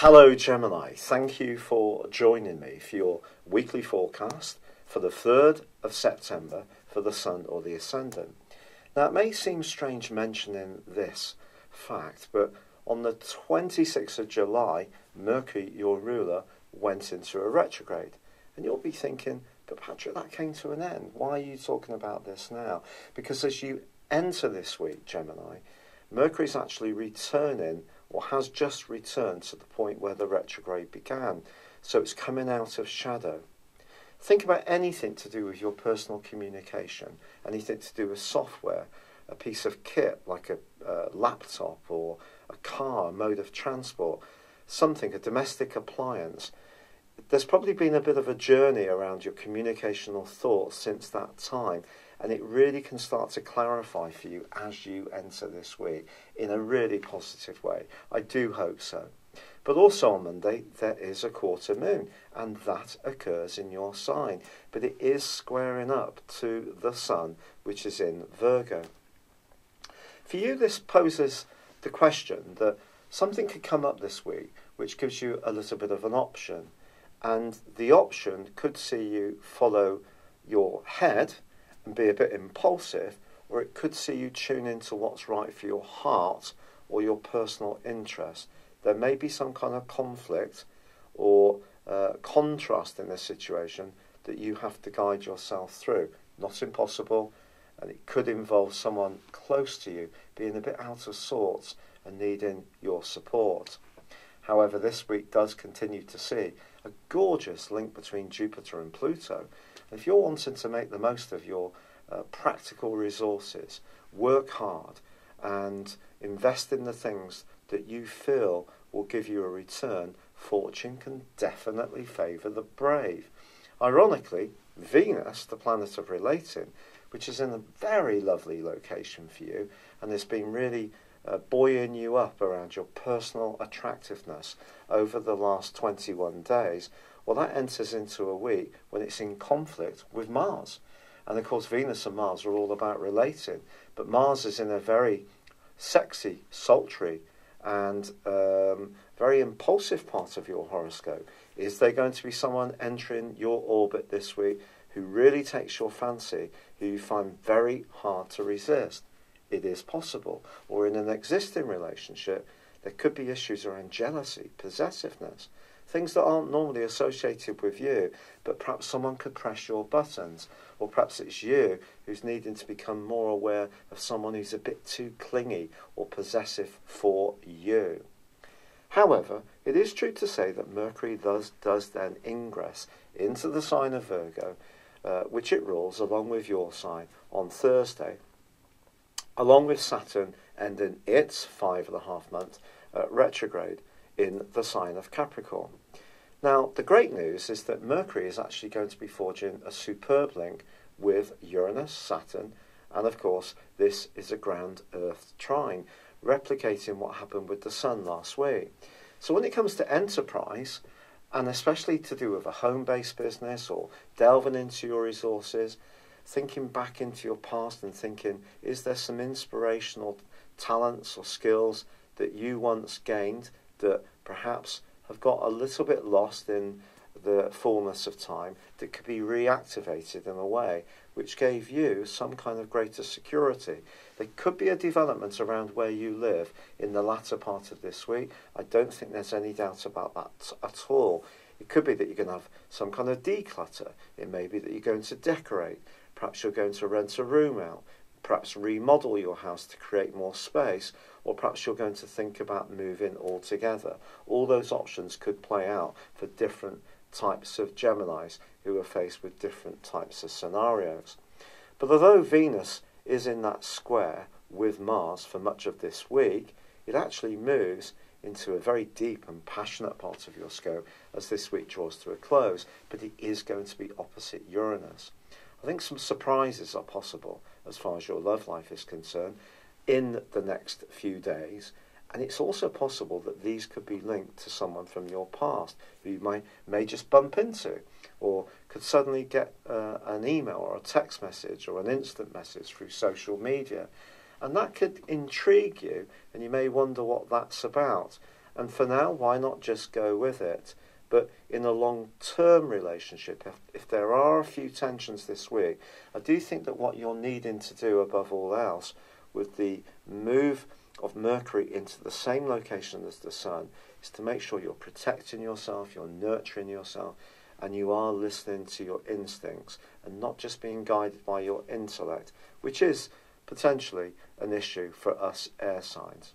Hello Gemini, thank you for joining me for your weekly forecast for the 3rd of September for the Sun or the Ascendant. Now it may seem strange mentioning this fact, but on the 26th of July, Mercury, your ruler, went into a retrograde. And you'll be thinking, but Patrick, that came to an end. Why are you talking about this now? Because as you enter this week, Gemini, Mercury's actually returning, or has just returned to the point where the retrograde began. So it's coming out of shadow. Think about anything to do with your personal communication, anything to do with software, a piece of kit like a laptop or a car, a mode of transport, something, a domestic appliance. There's probably been a bit of a journey around your communication or thoughts since that time, and it really can start to clarify for you as you enter this week in a really positive way. I do hope so. But also on Monday, there is a quarter moon, and that occurs in your sign. But it is squaring up to the Sun, which is in Virgo. For you, this poses the question that something could come up this week which gives you a little bit of an option. And the option could see you follow your head and be a bit impulsive, or it could see you tune into what's right for your heart or your personal interest. There may be some kind of conflict or contrast in this situation that you have to guide yourself through. Not impossible, and it could involve someone close to you being a bit out of sorts and needing your support. However, this week does continue to see a gorgeous link between Jupiter and Pluto. If you're wanting to make the most of your practical resources, work hard and invest in the things that you feel will give you a return, fortune can definitely favour the brave. Ironically, Venus, the planet of relating, which is in a very lovely location for you and has been really buoying you up around your personal attractiveness over the last 21 days, well, that enters into a week when it's in conflict with Mars. And of course, Venus and Mars are all about relating, but Mars is in a very sexy, sultry, and very impulsive part of your horoscope. Is there going to be someone entering your orbit this week who really takes your fancy, who you find very hard to resist? It is possible. Or in an existing relationship, there could be issues around jealousy, possessiveness, things that aren't normally associated with you, but perhaps someone could press your buttons, or perhaps it's you who's needing to become more aware of someone who's a bit too clingy or possessive for you. However, it is true to say that Mercury does then ingress into the sign of Virgo, which it rules along with your sign on Thursday, along with Saturn ending its 5.5-month retrograde in the sign of Capricorn. Now, the great news is that Mercury is actually going to be forging a superb link with Uranus, Saturn, and of course, this is a ground Earth trine, replicating what happened with the Sun last week. So when it comes to enterprise, and especially to do with a home-based business or delving into your resources, thinking back into your past and thinking, is there some inspirational talents or skills that you once gained that perhaps have got a little bit lost in the fullness of time, that could be reactivated in a way which gave you some kind of greater security? There could be a development around where you live in the latter part of this week. I don't think there's any doubt about that at all. It could be that you're going to have some kind of declutter. It may be that you're going to decorate. Perhaps you're going to rent a room out, perhaps remodel your house to create more space, or perhaps you're going to think about moving altogether. All those options could play out for different types of Geminis who are faced with different types of scenarios. But although Venus is in that square with Mars for much of this week, it actually moves into a very deep and passionate part of your scope as this week draws to a close, but it is going to be opposite Uranus. I think some surprises are possible as far as your love life is concerned in the next few days, and it's also possible that these could be linked to someone from your past who you may just bump into, or could suddenly get an email or a text message or an instant message through social media. And that could intrigue you, and you may wonder what that's about. And for now, why not just go with it? But in a long-term relationship, if there are a few tensions this week, I do think that what you're needing to do above all else, with the move of Mercury into the same location as the Sun, is to make sure you're protecting yourself, you're nurturing yourself, and you are listening to your instincts and not just being guided by your intellect, which is potentially an issue for us air signs.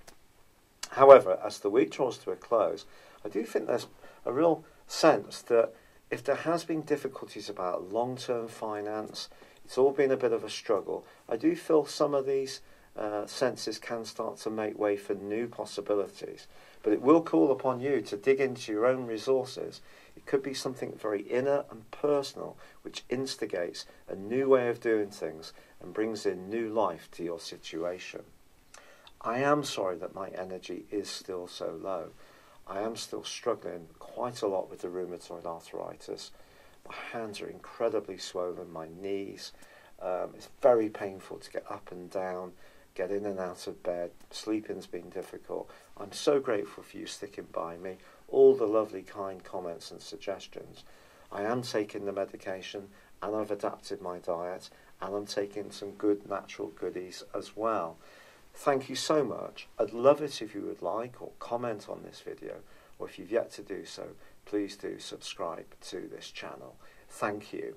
However, as the week draws to a close, I do think there's a real sense that if there has been difficulties about long-term finance, it's all been a bit of a struggle, I do feel some of these senses can start to make way for new possibilities. But it will call upon you to dig into your own resources. It could be something very inner and personal, which instigates a new way of doing things and brings in new life to your situation. I am sorry that my energy is still so low. I am still struggling quite a lot with the rheumatoid arthritis. My hands are incredibly swollen, my knees. It's very painful to get up and down, get in and out of bed. Sleeping's been difficult. I'm so grateful for you sticking by me, all the lovely kind comments and suggestions. I am taking the medication and I've adapted my diet and I'm taking some good natural goodies as well. Thank you so much. I'd love it if you would like or comment on this video, or if you've yet to do so, please do subscribe to this channel. Thank you.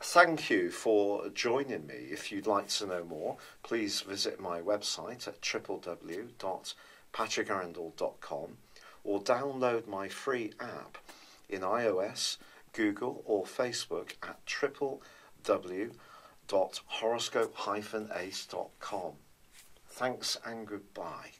Thank you for joining me. If you'd like to know more, please visit my website at www.patrickarundell.com or download my free app in iOS, Google or Facebook at www.horoscope-ace.com. Thanks and goodbye.